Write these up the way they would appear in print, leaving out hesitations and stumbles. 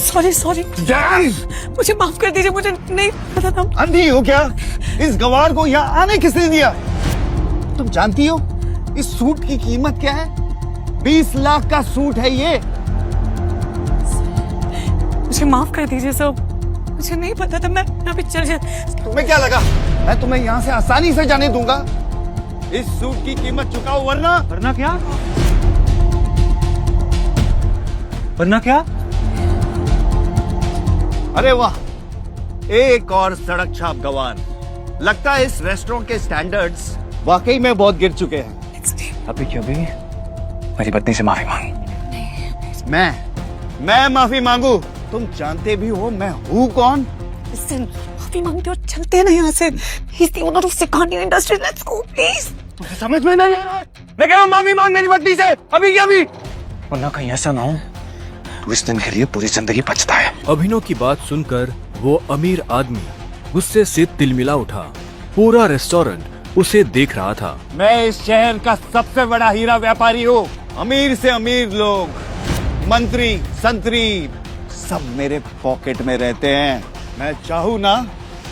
Sorry sorry, मुझे माफ कर दीजिए, मुझे नहीं पता था। अंधी हो क्या? इस गवार को यहाँ आने किसने दिया? तुम जानती हो इस सूट की कीमत क्या है? 20 लाख का सूट है ये। मुझे माफ कर दीजिए सर, मुझे नहीं पता था। मैं अभी चल जाता। तुम्हें क्या लगा मैं तुम्हें यहाँ से आसानी से जाने दूंगा? इस सूट की कीमत चुकाओ वरना क्या? वरना क्या? अरे वाह, एक और सड़क छाप गवार। लगता है इस रेस्टोरेंट के स्टैंडर्ड्स वाकई में बहुत गिर चुके हैं। अभी क्यों भी मेरी पत्नी से माफी मांग। मैं माफी मांगू? तुम जानते भी हो मैं हूँ कौन? माफी मांगते हो, चलते हैं ना यहाँ से। He's the owner of Sikani Industries. Let's go, please. समझ में नहीं आ रहा है। मैं कह रहा हूँ माफी मांग मेरी पत्नी से, अभी क्या अभी। वरना कहीं ऐसा ना हो तू इस दिन के लिए पूरी जिंदगी पछताए। अभिनव की बात सुनकर वो अमीर आदमी गुस्से से तिलमिला उठा। पूरा रेस्टोरेंट उसे देख रहा था। मैं इस शहर का सबसे बड़ा हीरा व्यापारी हूँ। अमीर से अमीर लोग, मंत्री, संतरी सब मेरे पॉकेट में रहते हैं। मैं चाहूँ ना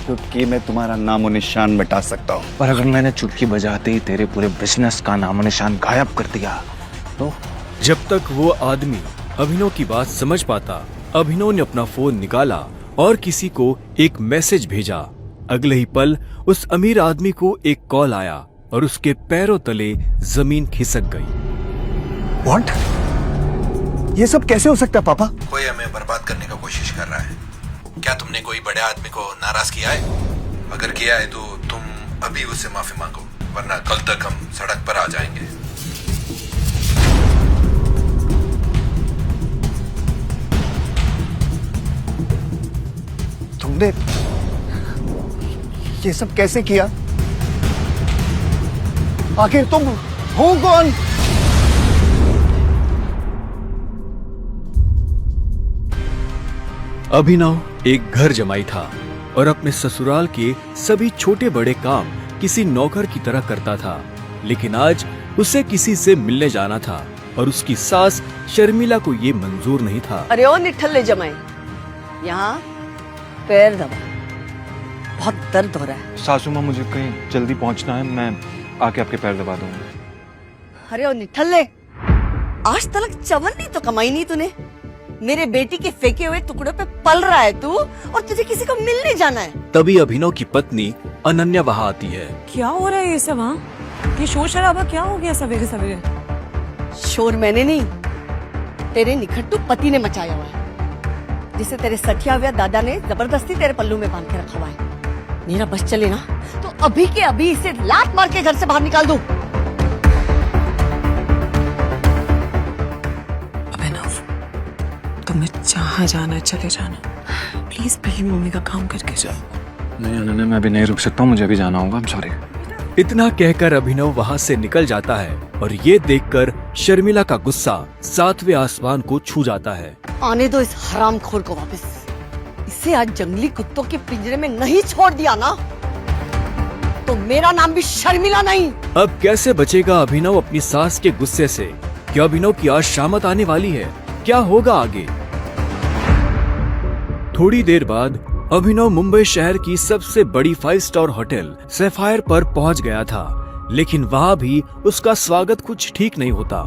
चुटकी में तुम्हारा नामो निशान मिटा सकता हूँ। पर अगर मैंने चुटकी बजाते ही तेरे पूरे बिजनेस का नामो निशान गायब कर दिया तो? जब तक वो आदमी अभिनव की बात समझ पाता, अभिनव ने अपना फोन निकाला और किसी को एक मैसेज भेजा। अगले ही पल उस अमीर आदमी को एक कॉल आया और उसके पैरों तले जमीन खिसक गई। What? ये सब कैसे हो सकता है पापा? कोई हमें बर्बाद करने का कोशिश कर रहा है। क्या तुमने कोई बड़े आदमी को नाराज किया है? अगर किया है तो तुम अभी उससे माफी मांगो, वरना कल तक हम सड़क पर आ जाएंगे। तुमने ये सब कैसे किया? आखिर तुम हो कौन? अभिनव एक घर जमाई था और अपने ससुराल के सभी छोटे बड़े काम किसी नौकर की तरह करता था। लेकिन आज उसे किसी से मिलने जाना था और उसकी सास शर्मिला को ये मंजूर नहीं था। अरे ओ निठल्ले जमाई, यहाँ पैर दबा, बहुत दर्द हो रहा है। सासू माँ मुझे कहीं जल्दी पहुँचना है, मैं आके आपके पैर दबा दूंगा। अरे ओ निठल्ले, आज तक चवन्नी तो कमाई नहीं तूने। मेरे बेटी के फेंके हुए टुकड़ों पे पल रहा है तू, और तुझे किसी को मिलने जाना है। तभी अभिनव की पत्नी अनन्या वहाँ आती है। क्या हो रहा है ये सब? हाँ, ये शोर शराबा क्या हो गया सवेरे सवेरे? शोर मैंने नहीं, तेरे निखट्टू पति ने मचाया हुआ है, जिसे तेरे सठिया हुआ दादा ने जबरदस्ती तेरे पल्लू में बांध के रखा हुआ है। मेरा बस चले ना तो अभी के अभी इसे लात मार के घर से बाहर निकाल दूं। अभिनव, तुम्हें जहाँ जाना है चले जाना, प्लीज पहले मम्मी का काम करके जाओ। नहीं अनन्या, मैं अभी नहीं रुक सकता हूँ, मुझे अभी जाना होगा। I'm sorry। इतना कहकर अभिनव वहाँ से निकल जाता है और ये देखकर शर्मिला का गुस्सा 7वें आसमान को छू जाता है। आने दो इस हरामखोर को वापस। इसे आज जंगली कुत्तों के पिंजरे में नहीं छोड़ दिया ना तो मेरा नाम भी शर्मिला नहीं। अब कैसे बचेगा अभिनव अपनी सास के गुस्से से? क्या अभिनव की आज शामत आने वाली है? क्या होगा आगे? थोड़ी देर बाद अभिनव मुंबई शहर की सबसे बड़ी 5 स्टार होटल सैफायर पर पहुंच गया था, लेकिन वहां भी उसका स्वागत कुछ ठीक नहीं होता।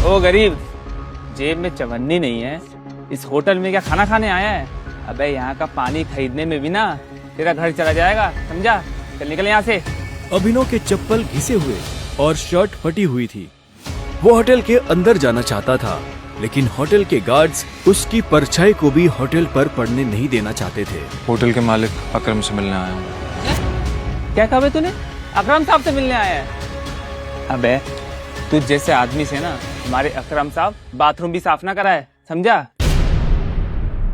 ओ गरीब, जेब में चवन्नी नहीं है, इस होटल में क्या खाना खाने आया है? अबे यहाँ का पानी खरीदने में भी ना तेरा घर चला जाएगा, समझा? चल निकल यहाँ से। अभिनव के चप्पल घिसे हुए और शर्ट फटी हुई थी। वो होटल के अंदर जाना चाहता था, लेकिन होटल के गार्ड्स उसकी परछाई को भी होटल पर पड़ने नहीं देना चाहते थे। होटल के मालिक अकरम से मिलने आया हूँ। क्या कहा बे तूने? अकरम साहब से मिलने आया है? अबे तुझ जैसे आदमी से ना हमारे अकरम साहब बाथरूम भी साफ ना कराए, समझा?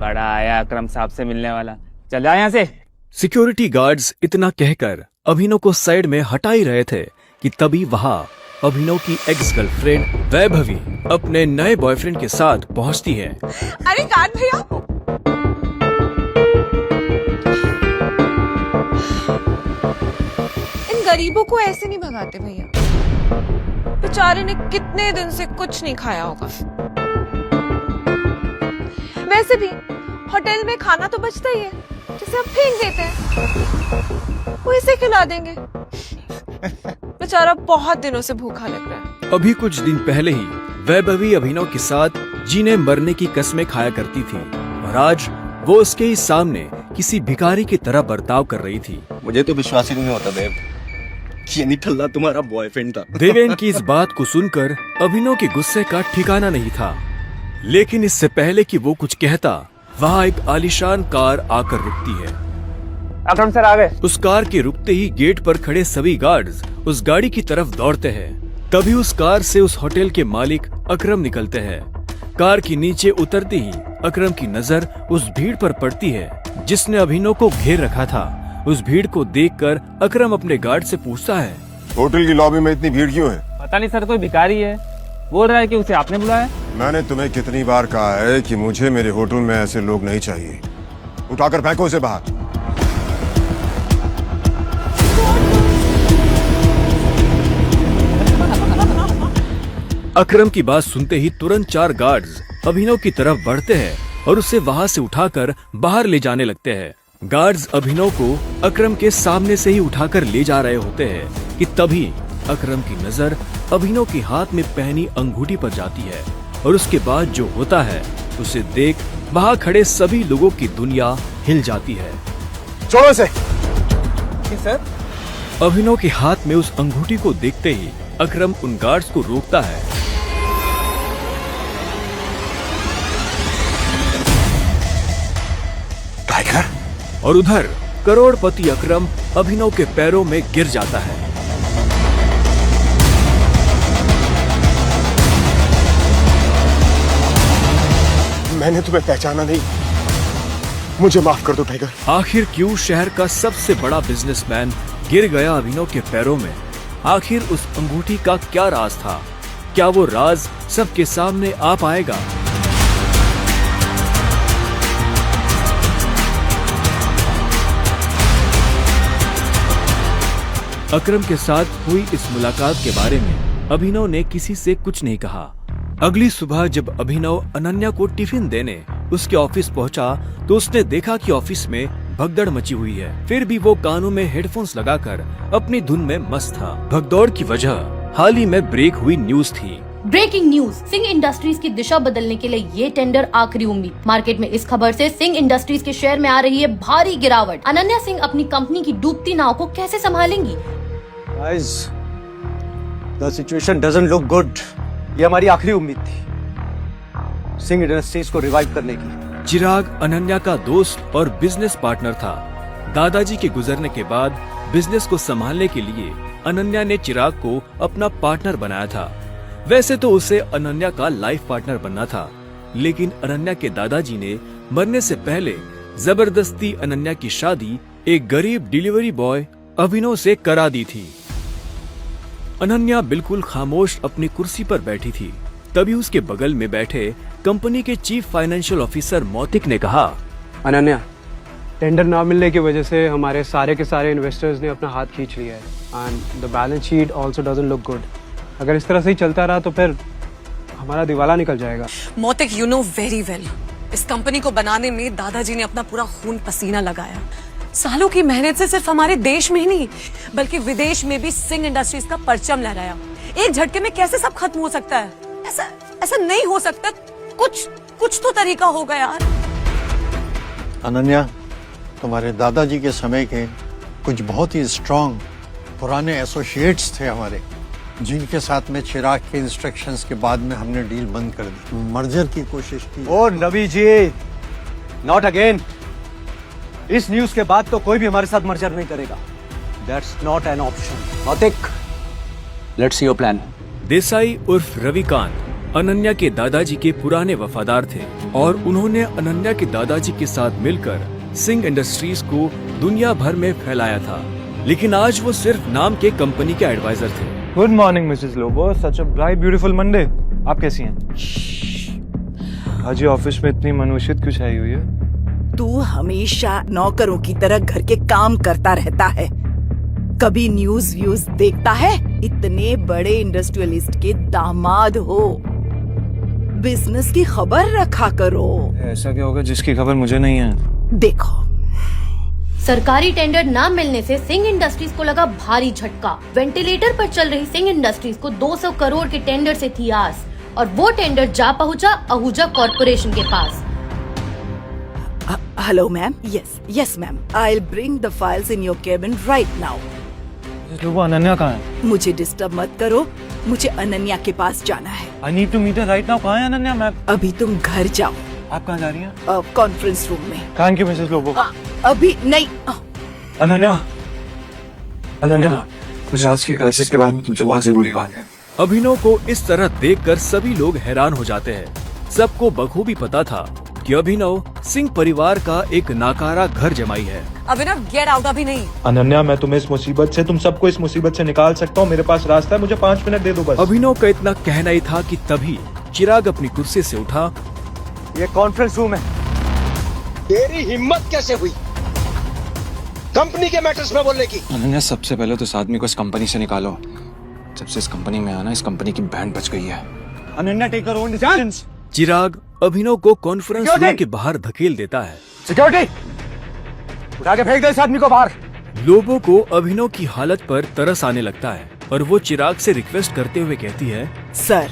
बड़ा आया अकरम साहब से मिलने वाला, चल जा यहाँ से। सिक्योरिटी गार्ड्स इतना कहकर अभिनव को साइड में हटा ही रहे थे कि तभी वहाँ अभिनव की एक्स गर्लफ्रेंड वैभवी अपने नए बॉयफ्रेंड के साथ पहुँचती है। अरे कान भैया, इन गरीबों को ऐसे नहीं भगाते भैया। बेचारे ने कितने दिन से कुछ नहीं खाया होगा। वैसे भी होटल में खाना तो बचता ही है, जिसे हम फेंक देते हैं, वो इसे खिला देंगे। बेचारा बहुत दिनों से भूखा लग रहा है। अभी कुछ दिन पहले ही वैभवी अभिनव के साथ जीने मरने की कस्में खाया करती थी और आज वो उसके ही सामने किसी भिखारी की तरह बर्ताव कर रही थी। मुझे तो विश्वास ही नहीं होता देव कि ये निठल्ला तुम्हारा बॉयफ्रेंड था। देवेन की इस बात को सुनकर अभिनव के गुस्से का ठिकाना नहीं था, लेकिन इससे पहले कि वो कुछ कहता, वहाँ एक आलीशान कार आकर रुकती है। अकरम सर आ गए। उस कार के रुकते ही गेट पर खड़े सभी गार्ड्स उस गाड़ी की तरफ दौड़ते हैं। तभी उस कार से उस होटल के मालिक अकरम निकलते हैं। कार के नीचे उतरते ही अकरम की नजर उस भीड़ पर पड़ती है जिसने अभिनव को घेर रखा था। उस भीड़ को देखकर अकरम अपने गार्ड से पूछता है, होटल की लॉबी में इतनी भीड़ क्यों है? पता नहीं सर, कोई भिखारी है, बोल रहा है कि उसे आपने बुलाया। मैंने तुम्हें कितनी बार कहा है कि मुझे मेरे होटल में ऐसे लोग नहीं चाहिए। उठाकर फेंको उसे बाहर। अकरम की बात सुनते ही तुरंत 4 गार्ड्स अभिनव की तरफ बढ़ते हैं और उसे वहां से उठाकर बाहर ले जाने लगते हैं। गार्ड्स अभिनव को अकरम के सामने से ही उठाकर ले जा रहे होते हैं कि तभी अकरम की नजर अभिनव के हाथ में पहनी अंगूठी पर जाती है और उसके बाद जो होता है उसे देख वहां खड़े सभी लोगों की दुनिया हिल जाती है। छोड़ो इसे। सर, अभिनव के हाथ में उस अंगूठी को देखते ही अकरम उन गार्ड्स को रोकता है। टाइगर। और उधर करोड़पति अकरम अभिनव के पैरों में गिर जाता है। मैंने तुम्हें पहचाना नहीं, मुझे माफ कर दो टाइगर। आखिर क्यों शहर का सबसे बड़ा बिजनेसमैन गिर गया अभिनव के पैरों में? आखिर उस अंगूठी का क्या राज था? क्या वो राज सबके सामने आ पाएगा? अकरम के साथ हुई इस मुलाकात के बारे में अभिनव ने किसी से कुछ नहीं कहा। अगली सुबह जब अभिनव अनन्या को टिफिन देने उसके ऑफिस पहुंचा तो उसने देखा कि ऑफिस में भगदड़ मची हुई है। फिर भी वो कानों में हेडफोन्स लगाकर अपनी धुन में मस्त था। भगदौड़ की वजह हाल ही में ब्रेक हुई न्यूज थी। ब्रेकिंग न्यूज, सिंह इंडस्ट्रीज की दिशा बदलने के लिए ये टेंडर आखिरी उम्मीद। मार्केट में इस खबर से सिंह इंडस्ट्रीज के शेयर में आ रही है भारी गिरावट। अनन्या सिंह अपनी कंपनी की डूबती नाव को कैसे संभालेंगी? Guys, the situation doesn't look good. ये हमारी आखिरी उम्मीद थी सिंह इंडस्ट्रीज को रिवाइव करने की। चिराग अनन्या का दोस्त और बिजनेस पार्टनर था। दादाजी के गुजरने के बाद बिजनेस को संभालने के लिए अनन्या ने चिराग को अपना पार्टनर बनाया था। वैसे तो उसे अनन्या का लाइफ पार्टनर बनना था, लेकिन अनन्या के दादाजी ने मरने से पहले जबरदस्ती अनन्या की शादी एक गरीब डिलीवरी बॉय अभिनव से करा दी थी। अनन्या बिल्कुल खामोश अपनी कुर्सी पर बैठी थी। तभी उसके बगल में बैठे कंपनी के चीफ फाइनेंशियल ऑफिसर मौतिक ने कहा, अनन्या, टेंडर ना मिलने की वजह से हमारे सारे के सारे इन्वेस्टर्स ने अपना हाथ खींच लिया है and the balance sheet also doesn't look good. अगर इस तरह से ही चलता रहा तो फिर हमारा दिवाला निकल जाएगा। मोतिक, यू नो वेरी वेल, इस कंपनी को बनाने में दादाजी ने अपना पूरा खून पसीना लगाया। सालों की मेहनत से सिर्फ हमारे देश में ही नहीं बल्कि विदेश में भी सिंह इंडस्ट्रीज का परचम लहराया। एक झटके में कैसे सब खत्म हो सकता है? ऐसा नहीं हो सकता। कुछ तो तरीका होगा यार। अनन्या, तुम्हारे दादाजी के समय के कुछ बहुत ही स्ट्रांग पुराने एसोसिएट्स थे हमारे, जिनके साथ में चिराग के इंस्ट्रक्शंस के बाद में हमने डील बंद कर दी, मर्जर की कोशिश की। ओ नबी जी, नॉट अगेन। इस न्यूज के बाद तो कोई भी हमारे साथ मर्जर नहीं करेगा। That's not an option. Mautik, let's see your plan. Desai उर्फ रविकांत अनन्या के दादाजी के पुराने वफादार थे और उन्होंने अनन्या के दादाजी के साथ मिलकर सिंह इंडस्ट्रीज को दुनिया भर में फैलाया था। लेकिन आज वो सिर्फ नाम के कंपनी के एडवाइजर थे। Good morning Mrs Lobo, such a bright beautiful Monday. आप कैसी हैं? आज ऑफिस में इतनी मनुष्यत क्यों छाई हुई है? तू हमेशा नौकरों की तरह घर के काम करता रहता है, कभी न्यूज व्यूज देखता है? इतने बड़े इंडस्ट्रियलिस्ट के दामाद हो, बिजनेस की खबर रखा करो। ऐसा क्या होगा जिसकी खबर मुझे नहीं है? देखो, सरकारी टेंडर न मिलने से सिंह इंडस्ट्रीज को लगा भारी झटका। वेंटिलेटर पर चल रही सिंह इंडस्ट्रीज को 200 करोड़ के टेंडर से थी आस, और वो टेंडर जा पहुंचा आहूजा कॉर्पोरेशन के पास। Hello ma'am. Yes ma'am, I will bring the files in your cabin right now. वो अनन्या कहाँ है? मुझे डिस्टर्ब मत करो, मुझे अनन्या के पास जाना है। I need to meet her right now. कहाँ है अनन्या मैम? अभी तुम घर जाओ। आप कहाँ जा रही हैं? कॉन्फ्रेंस रूम में। Thank you Mrs Lobo. अभी नहीं। अनन्या, मुझे आज की क्राइसिस के बारे में तुमसे बहुत जरूरी बात है। अभिनव को इस तरह देखकर सभी लोग हैरान हो जाते हैं। सबको बखूबी पता था कि अभिनव सिंह परिवार का एक नाकारा घर जमाई है। अभिनव गेट आउट अभी नहीं। अनन्या, मैं तुम्हें इस मुसीबत से, तुम सबको इस मुसीबत से निकाल सकता हूँ। मेरे पास रास्ता है, मुझे 5 मिनट दे दो बस। अभिनव का इतना कहना ही था कि तभी चिराग अपनी कुर्सी से उठा। ये कॉन्फ्रेंस रूम है। तेरी हिम्मत कैसे हुई कंपनी के मैटर्स में बोलने की? अनन्या, सबसे पहले तो इस आदमी को इस कंपनी से निकालो। जब से इस कंपनी में आना, इस कंपनी की बैंड बच गई है। Ananya, take your own decisions. Chirag Abhinav को कॉन्फ्रेंस रूम के बाहर धकेल देता है। सिक्योरिटी, उठा के फेंक दे इस आदमी को बाहर। लोगों को अभिनव की हालत पर तरस आने लगता है और वो चिराग से रिक्वेस्ट करते हुए कहती है, sir,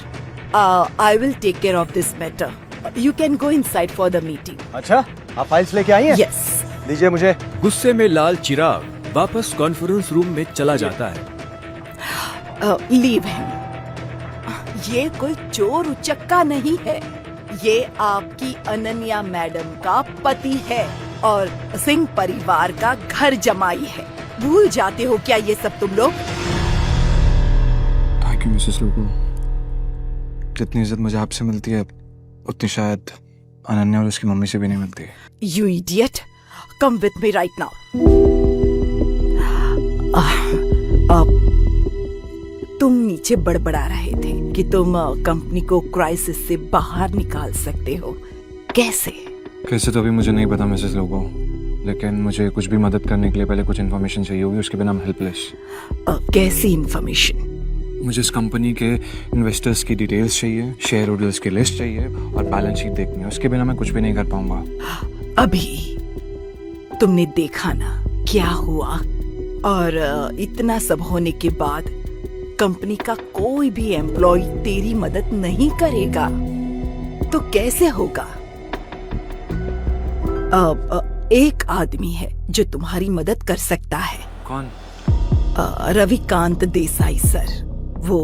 I will take care of this matter. You can go inside for the meeting. अच्छा, आप फाइल्स लेके आई हैं? यस। दीजिए मुझे। गुस्से में लाल चिराग वापस कॉन्फ्रेंस रूम में चला जाता है। Leave him. ये कोई चोर उचक्का नहीं है, ये आपकी अनन्या मैडम का पति है और सिंह परिवार का घर जमाई है। भूल जाते हो क्या ये सब तुम लोग? Thank you Mrs Lobo. जितनी इज्जत मुझे आपसे मिलती है, उतनी शायद अनन्या और उसकी मम्मी से भी नहीं मिलती। You idiot, come with me right now. तुम नीचे बड़बड़ा रहे थे कि तुम कंपनी को क्राइसिस से बाहर निकाल सकते हो। कैसे तो अभी मुझे नहीं पता मिसेस लोबो, लेकिन मुझे कुछ भी मदद करने के लिए पहले कुछ इन्फॉर्मेशन चाहिए होगी, उसके बिना हम हेल्पलेस। कैसी इन्फॉर्मेशन? मुझे इस कंपनी के इन्वेस्टर्स की डिटेल्स चाहिए, शेयर होल्डर्स की लिस्ट चाहिए और बैलेंस शीट देखनी है। उसके बिना मैं कुछ भी नहीं कर पाऊंगा। अभी तुमने देखा ना क्या हुआ, और इतना सब होने के बाद कंपनी का कोई भी एम्प्लॉय तेरी मदद नहीं करेगा तो कैसे होगा? एक आदमी है जो तुम्हारी मदद कर सकता है। कौन? रविकांत देसाई सर। वो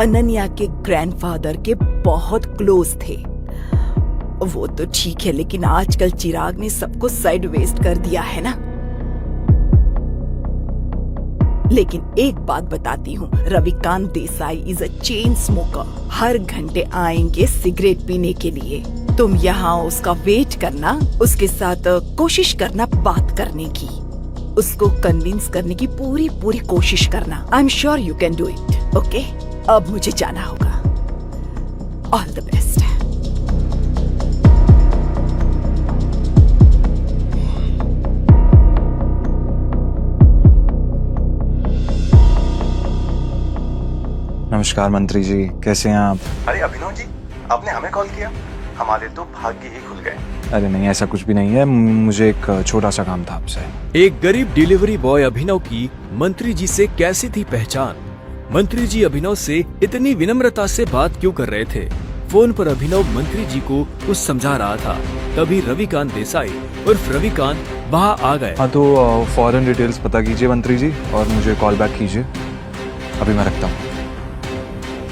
अनन्या के ग्रैंडफादर के बहुत क्लोज थे। वो तो ठीक है, लेकिन आजकल चिराग ने सबको साइड वेस्ट कर दिया है ना। लेकिन एक बात बताती हूँ, Ravikant Desai is a chain smoker. हर घंटे आएंगे सिगरेट पीने के लिए। तुम यहाँ उसका वेट करना, उसके साथ कोशिश करना बात करने की, उसको कन्विंस करने की पूरी कोशिश करना। I am sure you can do it. Okay, अब मुझे जाना होगा। All the best. नमस्कार मंत्री जी, कैसे हैं आप? अरे अभिनव जी, आपने हमें कॉल किया? हमारे तो भाग्य ही खुल गए। अरे नहीं, ऐसा कुछ भी नहीं है। मुझे एक छोटा सा काम था आपसे। एक गरीब डिलीवरी बॉय अभिनव की मंत्री जी से कैसी थी पहचान? मंत्री जी अभिनव से इतनी विनम्रता से बात क्यों कर रहे थे? फोन पर अभिनव मंत्री जी को कुछ समझा रहा था, तभी रविकांत देसाई उर्फ रविकांत वहाँ आ गए। हाँ तो फॉरेन डिटेल्स पता कीजिए मंत्री जी और मुझे कॉल बैक कीजिए। अभी मैं रखता हूँ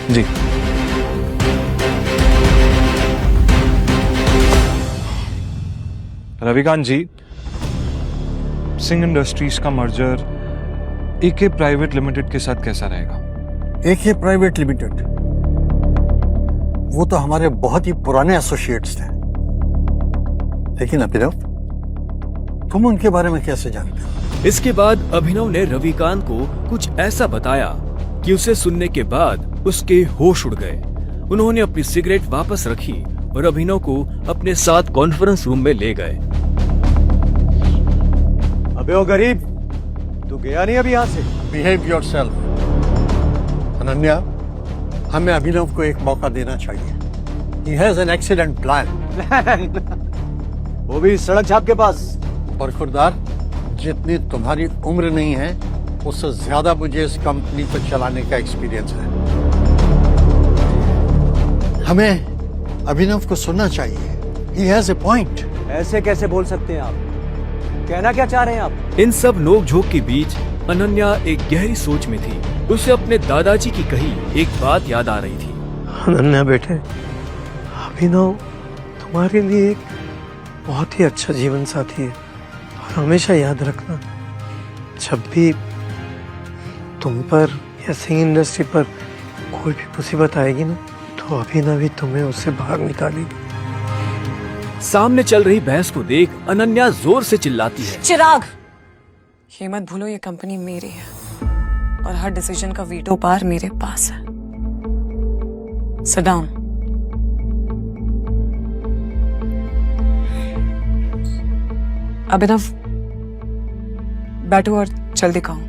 जी। रविकांत जी, सिंह इंडस्ट्रीज का मर्जर एके प्राइवेट लिमिटेड के साथ कैसा रहेगा? एके प्राइवेट लिमिटेड, वो तो हमारे बहुत ही पुराने एसोसिएट्स थे। लेकिन अभिनव, तुम उनके बारे में कैसे जानते हो? इसके बाद अभिनव ने रविकांत को कुछ ऐसा बताया कि उसे सुनने के बाद उसके होश उड़ गए। उन्होंने अपनी सिगरेट वापस रखी और अभिनव को अपने साथ कॉन्फ्रेंस रूम में ले गए। अबे ओ गरीब, तू गया नहीं अभी यहाँ से? Behave yourself. अनन्या, हमें अभिनव को एक मौका देना चाहिए। He has an excellent plan. वो भी सड़क छाप के पास। और खुरदार, जितनी तुम्हारी उम्र नहीं है उससे ज्यादा मुझे इस कंपनी को चलाने का एक्सपीरियंस है। हमें अभिनव को सुनना चाहिए। He has a point. ऐसे कैसे बोल सकते हैं आप? कहना क्या चाह रहे हैं आप? इन सब नोक-झोंक के बीच अनन्या एक गहरी सोच में थी। उसे अपने दादाजी की कही एक बात याद आ रही थी। अनन्या बेटे, अभिनव तुम्हारे लिए एक बहुत ही अच्छा जीवन साथी है। और हमेशा याद रखना, जब भी तुम पर या सिंह इंडस्ट्री पर कोई भी मुसीबत आएगी ना, तो अभिनव ही तुम्हें उससे बाहर निकालेगी। सामने चल रही बहस को देख अनन्या जोर से चिल्लाती है। चिराग, ये मत भूलो ये कंपनी मेरी है और हर डिसीजन का वीटो पावर मेरे पास है। Sit down. अभिनव, बैठो और जल्दी कहो।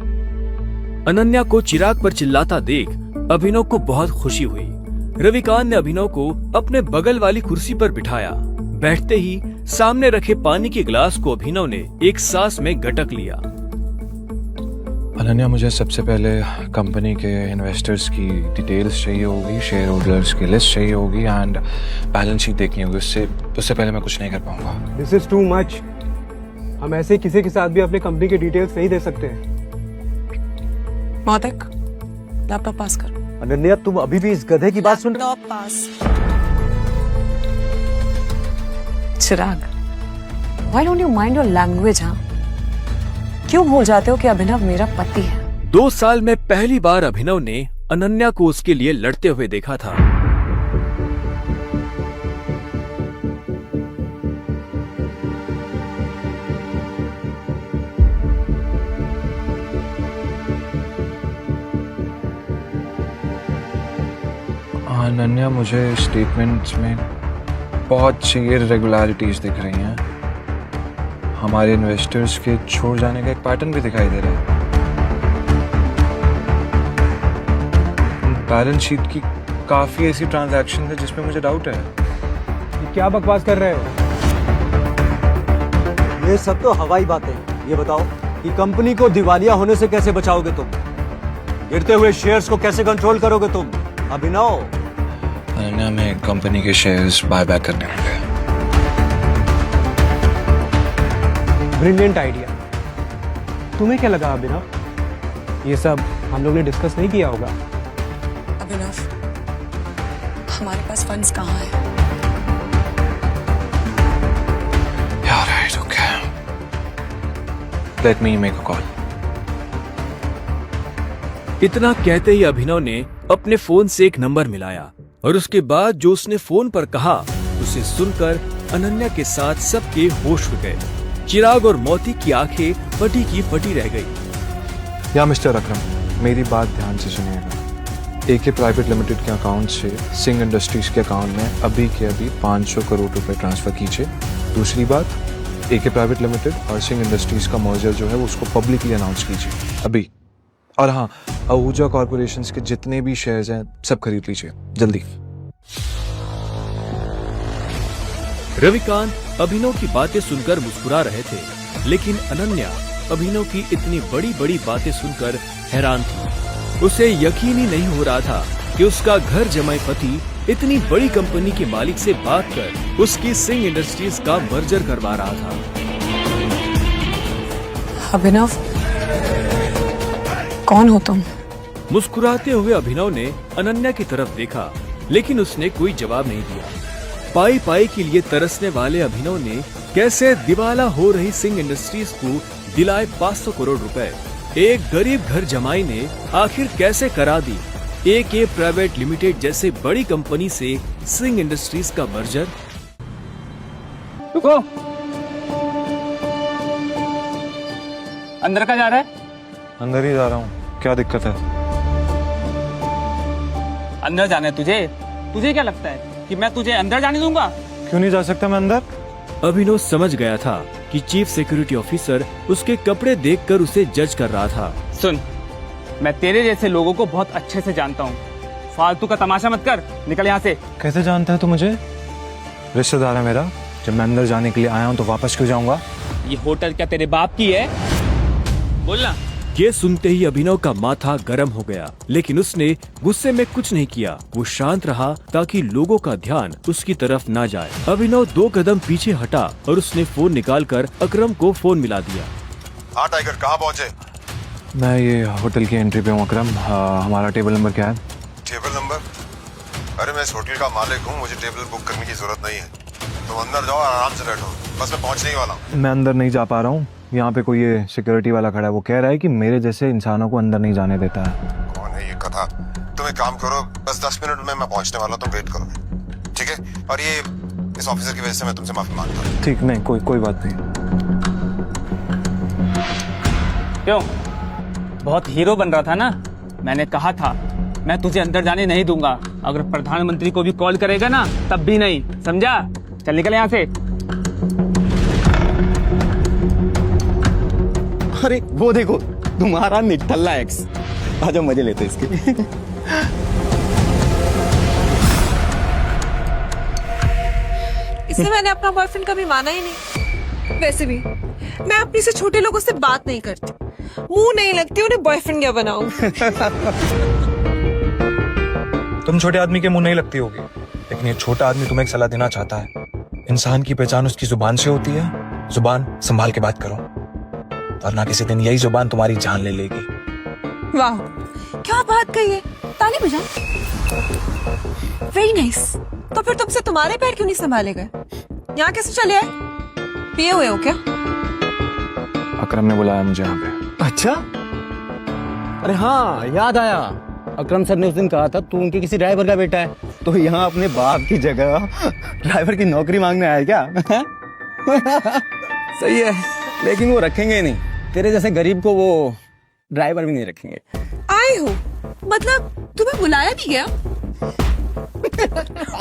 अनन्या को चिराग पर चिल्लाता देख अभिनव को बहुत खुशी हुई। रविकांत ने अभिनव को अपने बगल वाली कुर्सी पर बिठाया। बैठते ही सामने रखे पानी के गिलास को अभिनव ने एक सांस में गटक लिया। अनन्या, मुझे सबसे पहले कंपनी के इन्वेस्टर्स की डिटेल्स चाहिए होगी, शेयर होल्डर्स की लिस्ट चाहिए होगी एंड बैलेंस शीट देखनी होगी। उससे पहले मैं कुछ नहीं कर पाऊंगा। This is too much. हम ऐसे किसी के साथ भी अपनी कंपनी की डिटेल्स नहीं दे सकते हैं। मौतिक, लैपटॉप पास करो। अनन्या, तुम अभी भी इस गधे की बात सुन रहे हो? Laptop pass. Chirag, why don't you mind your language, हाँ? क्यों भूल जाते हो कि अभिनव मेरा पति है? 2 साल में पहली बार अभिनव ने अनन्या को उसके लिए लड़ते हुए देखा था। अनन्या, मुझे स्टेटमेंट्स में बहुत सी इरेगुलरिटीज दिख रही हैं। हमारे इन्वेस्टर्स के छोड़ जाने का एक पैटर्न भी दिखाई दे रहा है। बैलेंस शीट की काफी ऐसी ट्रांजैक्शन है जिसमें मुझे डाउट है। ये क्या बकवास कर रहे हो? ये सब तो हवाई बातें हैं। ये बताओ कि कंपनी को दिवालिया होने से कैसे बचाओगे तुम? गिरते हुए शेयर्स को कैसे कंट्रोल करोगे तुम? अभिनव, अनन्या, में कंपनी के शेयर्स बायबैक करने होंगे। Brilliant idea. तुम्हें क्या लगा अभिनव? ये सब हम लोग ने डिस्कस नहीं किया होगा। अभिनव, हमारे पास फंड्स कहाँ हैं? Yeah, right, okay. Let me make a call. इतना कहते ही अभिनव ने अपने फोन से एक नंबर मिलाया और उसके बाद जो उसने फोन पर कहा उसे सुनकर अनन्या के साथ सबके होश उड़ गए। चिराग और मोती की आंखें फटी की फटी रह गई। या मिस्टर अकरम, मेरी बात ध्यान से सुनिएगा। एके प्राइवेट लिमिटेड के अकाउंट से सिंह इंडस्ट्रीज के अकाउंट में अभी के अभी 500 करोड़ रुपए ट्रांसफर कीजिए। दूसरी बात, एके प्राइवेट लिमिटेड और सिंह इंडस्ट्रीज का मर्जर जो है वो उसको पब्लिकली अनाउंस कीजिए अभी। और हाँ, आहूजा कॉर्पोरेशन के जितने भी शेयर्स हैं सब खरीद लीजिए जल्दी। रविकांत अभिनव की बातें सुनकर मुस्कुरा रहे थे, लेकिन अनन्या अभिनव की इतनी बड़ी बड़ी बातें सुनकर हैरान थी। उसे यकीन ही नहीं हो रहा था कि उसका घर जमाई पति इतनी बड़ी कंपनी के मालिक से बात कर उसकी सिंह इंडस्ट्रीज का मर्जर करवा रहा था। अभिनव, कौन हो तुम? मुस्कुराते हुए अभिनव ने अनन्या की तरफ देखा, लेकिन उसने कोई जवाब नहीं दिया। पाई पाई के लिए तरसने वाले अभिनव ने कैसे दिवाला हो रही सिंह इंडस्ट्रीज को दिलाए 500 करोड़ रुपए। एक गरीब घर जमाई ने आखिर कैसे करा दी एके प्राइवेट लिमिटेड जैसे बड़ी कंपनी से सिंह इंडस्ट्रीज का मर्जर। रुको, अंदर का जा रहा है? अंदर ही जा रहा हूँ, क्या दिक्कत है? अंदर जाना है तुझे? तुझे क्या लगता है कि मैं तुझे अंदर जाने दूंगा? क्यों नहीं जा सकता मैं अंदर? अभिनव समझ गया था कि चीफ सिक्योरिटी ऑफिसर उसके कपड़े देखकर उसे जज कर रहा था। सुन, मैं तेरे जैसे लोगों को बहुत अच्छे से जानता हूँ, फालतू का तमाशा मत कर, निकल यहाँ से। कैसे जानता है तू मुझे? रिश्तेदार है मेरा। जब मैं अंदर जाने के लिए आया हूँ तो वापस क्यों जाऊंगा? ये होटल क्या तेरे बाप की है? बोलना। ये सुनते ही अभिनव का माथा गर्म हो गया, लेकिन उसने गुस्से में कुछ नहीं किया। वो शांत रहा ताकि लोगों का ध्यान उसकी तरफ ना जाए। अभिनव 2 कदम पीछे हटा और उसने फोन निकालकर अकरम को फोन मिला दिया। हाँ टाइगर, कहाँ पहुँचे? मैं ये होटल की एंट्री पे हूँ अकरम। हमारा टेबल नंबर क्या है? Table number? अरे मैं इस होटल का मालिक हूँ, मुझे टेबल बुक करने की जरूरत नहीं है। तुम अंदर जाओ, आराम से बैठो, बस मैं पहुँचने ही वाला हूँ। मैं अंदर नहीं जा पा रहा हूँ। यहाँ पे कोई ये सिक्योरिटी वाला खड़ा है, वो कह रहा है कि मेरे जैसे इंसानों को अंदर नहीं जाने देता है। कौन है ये कथा? तुम एक काम करो, बस 10 मिनट में मैं पहुँचने वाला हूँ, तुम वेट करो, ठीक है? और ये इस ऑफिसर की वजह से मैं तुमसे माफी मांगता हूँ। ठीक, नहीं कोई बात नहीं। क्यों, बहुत हीरो बन रहा था ना? मैंने कहा था मैं तुझे अंदर जाने नहीं दूंगा। अगर प्रधानमंत्री को भी कॉल करेगा ना तब भी नहीं, समझा? चल निकल यहाँ से। अरे वो देखो, तुम्हारा निठल्ला एक्स। आजा मजे लेते इसके। इससे मैंने अपना बॉयफ्रेंड कभी माना ही नहीं। वैसे भी मैं अपनी से छोटे लोगों से बात नहीं करती, मुंह नहीं लगती उन्हें बॉयफ्रेंड क्या बनाऊं। तुम छोटे आदमी के मुंह नहीं लगती होगी, लेकिन ये छोटा आदमी तुम्हें एक सलाह देना चाहता है। इंसान की पहचान उसकी जुबान से होती है। जुबान संभाल के बात करो, वरना किसी दिन यही जुबान तुम्हारी जान ले लेगी। वाह, क्या बात कही है। ताली बजा। Very nice. तो फिर तुमसे तुम्हारे पैर क्यों नहीं संभाले गए? यहाँ कैसे चले आए? पिए हुए हो क्या? अकरम ने बुलाया मुझे यहाँ पे। अच्छा, अरे हाँ याद आया, अकरम सर ने उस दिन कहा था तू उनके किसी ड्राइवर का बेटा है, तो यहाँ अपने बाप की जगह ड्राइवर की नौकरी मांगने आया क्या? सही है, लेकिन वो रखेंगे नहीं, तेरे जैसे गरीब को वो ड्राइवर भी नहीं रखेंगे। आए हो मतलब तुम्हें बुलाया नहीं गया?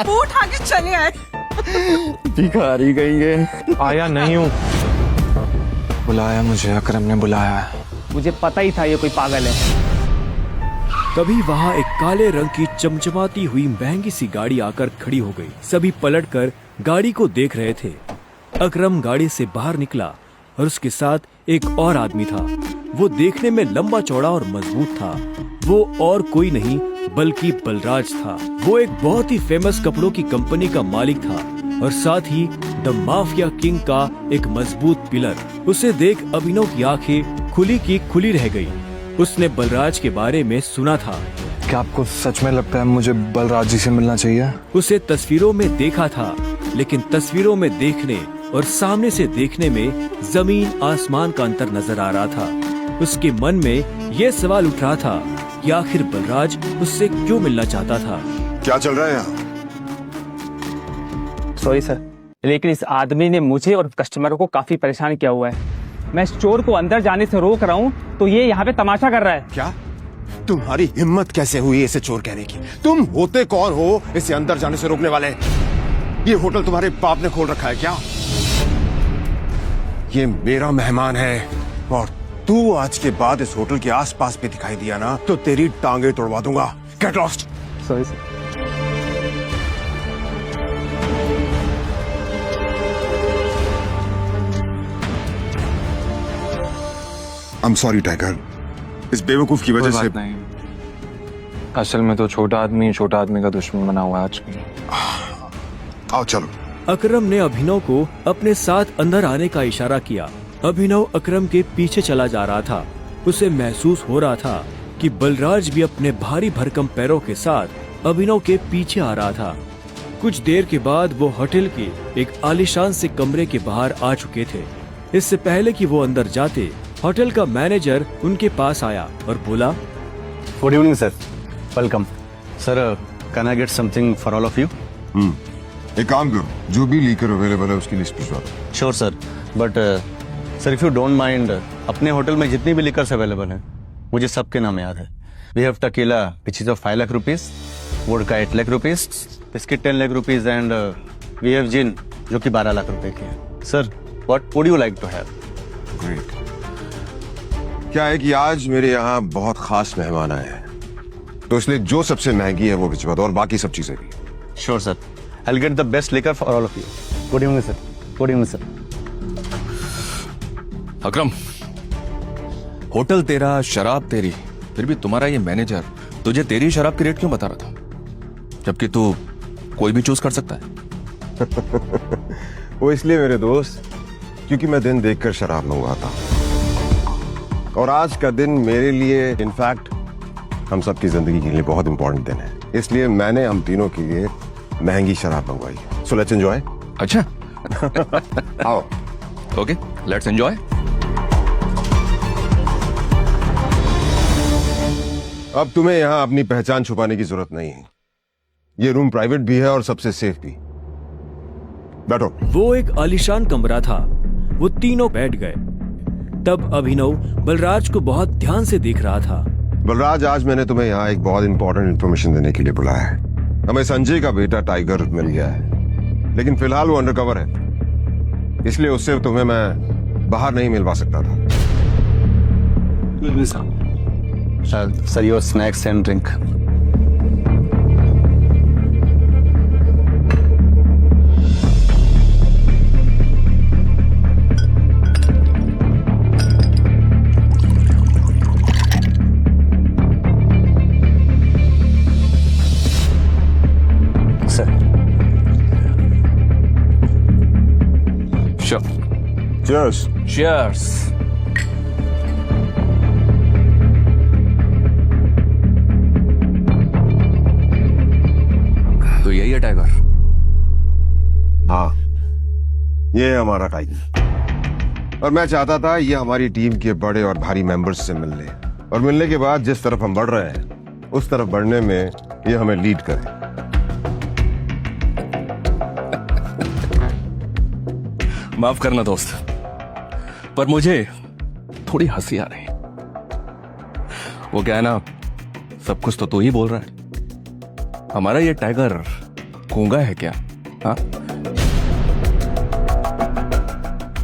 वो उठा के चले आए। भिखारी कहेंगे। आया नहीं हूँ, बुलाया मुझे, अकरम ने बुलाया है। मुझे पता ही था ये कोई पागल है। तभी वहाँ एक काले रंग की चमचमाती हुई महंगी सी गाड़ी आकर खड़ी हो गई। सभी पलटकर गाड़ी को देख रहे थे। अकरम गाड़ी से बाहर निकला और उसके साथ एक और आदमी था। वो देखने में लंबा चौड़ा और मजबूत था। वो और कोई नहीं बल्कि बलराज था। वो एक बहुत ही फेमस कपड़ों की कंपनी का मालिक था और साथ ही द माफिया किंग का एक मजबूत पिलर। उसे देख अभिनव की आंखें खुली की खुली रह गई। उसने बलराज के बारे में सुना था। क्या आपको सच में लगता है मुझे बलराज जी से मिलना चाहिए? उसे तस्वीरों में देखा था, लेकिन तस्वीरों में देखने और सामने से देखने में जमीन आसमान का अंतर नजर आ रहा था। उसके मन में ये सवाल उठ रहा था कि आखिर बलराज उससे क्यों मिलना चाहता था। क्या चल रहा है यहाँ? सॉरी सर, लेकिन इस आदमी ने मुझे और कस्टमरों को काफी परेशान किया हुआ है। मैं इस चोर को अंदर जाने से रोक रहा हूँ तो ये यहाँ पे तमाशा कर रहा है। क्या तुम्हारी हिम्मत कैसे हुई इसे चोर कहने की? तुम होते कौन हो इसे अंदर जाने से रोकने वाले? ये होटल तुम्हारे बाप ने खोल रखा है क्या? ये मेरा मेहमान है और तू आज के बाद इस होटल के आसपास भी दिखाई दिया ना तो तेरी टांगे तोड़वा दूंगा। Get lost. Sorry sir. I'm sorry tiger, इस बेवकूफ की वजह से। नहीं, असल में तो छोटा आदमी का दुश्मन बना हुआ है आज भी। आओ चलो। अकरम ने अभिनव को अपने साथ अंदर आने का इशारा किया। अभिनव अकरम के पीछे चला जा रहा था। उसे महसूस हो रहा था कि बलराज भी अपने भारी भरकम पैरों के साथ अभिनव के पीछे आ रहा था। कुछ देर के बाद वो होटल के एक आलीशान से कमरे के बाहर आ चुके थे। इससे पहले कि वो अंदर जाते, होटल का मैनेजर उनके पास आया और बोला, good evening sir, welcome sir, can I get something for all of you? एक काम करो, जो भी लीकर अवेलेबल है उसकी लिस्ट भिजवा दो। Sure sir, but sir if you don't mind, अपने होटल में जितनी भी लिकर्स अवेलेबल हैं मुझे सबके नाम याद है। We have tequila which is of 5 lakh rupees, vodka 8 lakh rupees, biscuit 10 lakh rupees and we have gin जो कि 12 लाख रुपए की है। Sir, what would you like to have? Great. क्या है कि आज मेरे यहाँ बहुत खास मेहमान आए हैं, तो इसलिए जो सबसे महंगी है वो भिजवा दो और बाकी सब चीजें भी। Sure sir, I will get the best liquor for all of you. Good evening sir. Good evening sir. Akram, hotel तेरा, शराब तेरी, फिर भी तुम्हारा ये मैनेजर तुझे तेरी शराब की रेट क्यों बता रहा था, जबकि तू कोई भी चूज कर सकता है? वो इसलिए मेरे दोस्त, क्योंकि मैं दिन देखकर शराब मंगवाता हूं, और आज का दिन मेरे लिए, इनफैक्ट हम सबकी जिंदगी के लिए बहुत इंपॉर्टेंट दिन है, इसलिए मैंने हम तीनों के लिए महंगी शराब मंगवाई। So let's enjoy. अच्छा। आओ। Okay, let's enjoy. अब तुम्हें यहाँ अपनी पहचान छुपाने की जरूरत नहीं है। ये रूम प्राइवेट भी है और सबसे सेफ भी। बैठो। वो एक आलीशान कमरा था। वो तीनों बैठ गए। तब अभिनव बलराज को बहुत ध्यान से देख रहा था। बलराज, आज मैंने तुम्हें यहाँ एक बहुत इंपॉर्टेंट इन्फॉर्मेशन देने के लिए बुलाया है। हमें संजय का बेटा टाइगर मिल गया है, लेकिन फिलहाल वो अंडरकवर है, इसलिए उससे तुम्हें मैं बाहर नहीं मिलवा सकता था। Sir, your snacks and drink. Cheers. Cheers. तो यही है टाइगर? हाँ, ये है हमारा टाइगर, और मैं चाहता था ये हमारी टीम के बड़े और भारी मेंबर्स से मिल ले, और मिलने के बाद जिस तरफ हम बढ़ रहे हैं उस तरफ बढ़ने में ये हमें लीड करे। माफ करना दोस्त, पर मुझे थोड़ी हंसी आ रही। वो क्या है ना, सब कुछ तो तू ही बोल रहा है। हमारा ये टाइगर गूंगा है क्या? हाँ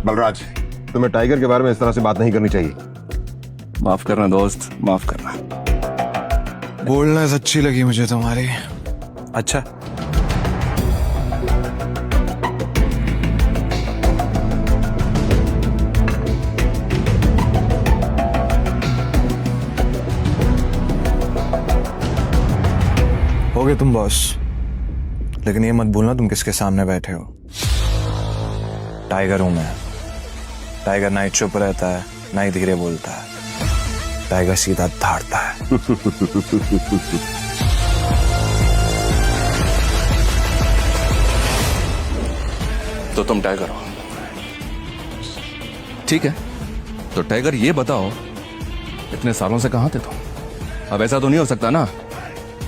बलराज, तुम्हें टाइगर के बारे में इस तरह से बात नहीं करनी चाहिए। माफ करना दोस्त, माफ करना। बोल्डनेस अच्छी लगी मुझे तुम्हारी। अच्छा, हो गए तुम बॉस, लेकिन ये मत भूलना तुम किसके सामने बैठे हो। टाइगर हूं मैं। टाइगर ना ही चुप रहता है, ना ही धीरे बोलता है। टाइगर सीधा धाड़ता है। तो तुम टाइगर हो, ठीक है? तो टाइगर ये बताओ, इतने सालों से कहां थे तुम? अब ऐसा तो नहीं हो सकता ना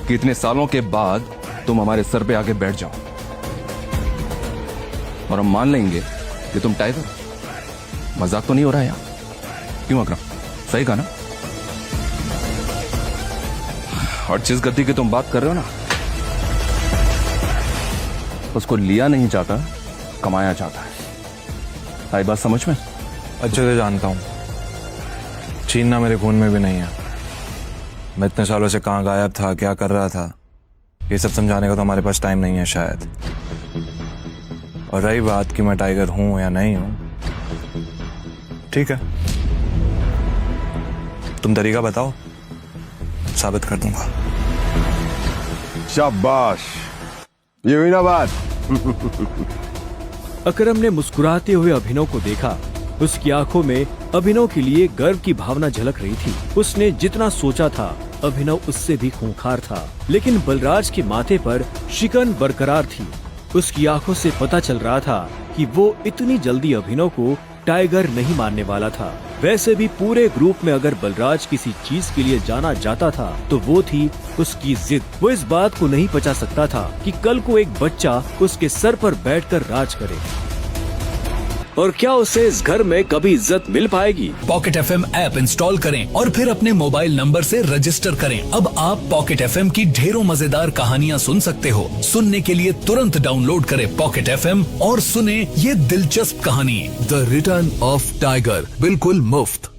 कि इतने सालों के बाद तुम हमारे सर पे आके बैठ जाओ और हम मान लेंगे कि तुम टाइगर हो। मजाक तो नहीं हो रहा है यहाँ? क्यों अकरम, सही कहा ना? और जिस गद्दी की तुम बात कर रहे हो ना, उसको लिया नहीं जाता, कमाया जाता है। आई बात समझ में? अच्छे से जानता हूं, छीनना मेरे खून में भी नहीं है। मैं इतने सालों से कहाँ गायब था, क्या कर रहा था, ये सब समझाने का तो हमारे पास टाइम नहीं है शायद। और रही बात कि मैं टाइगर हूं या नहीं हूं, ठीक है, तुम तरीका बताओ, साबित कर दूंगा। शाबाश, ये हुई ना बात। अकरम ने मुस्कुराते हुए अभिनव को देखा। उसकी आंखों में अभिनव के लिए गर्व की भावना झलक रही थी। उसने जितना सोचा था, अभिनव उससे भी खूंखार था, लेकिन बलराज के माथे पर शिकन बरकरार थी। उसकी आंखों से पता चल रहा था कि वो इतनी जल्दी अभिनव को टाइगर नहीं मानने वाला था। वैसे भी पूरे ग्रुप में अगर बलराज किसी चीज के लिए जाना जाता था तो वो थी उसकी जिद। वो इस बात को नहीं पचा सकता था कि कल को एक बच्चा उसके सर पर बैठकर राज करे। और क्या उसे इस घर में कभी इज्जत मिल पाएगी? पॉकेट FM ऐप इंस्टॉल करें और फिर अपने मोबाइल नंबर से रजिस्टर करें। अब आप पॉकेट FM की ढेरों मजेदार कहानियाँ सुन सकते हो। सुनने के लिए तुरंत डाउनलोड करें पॉकेट FM और सुने ये दिलचस्प कहानी द रिटर्न ऑफ टाइगर, बिल्कुल मुफ्त।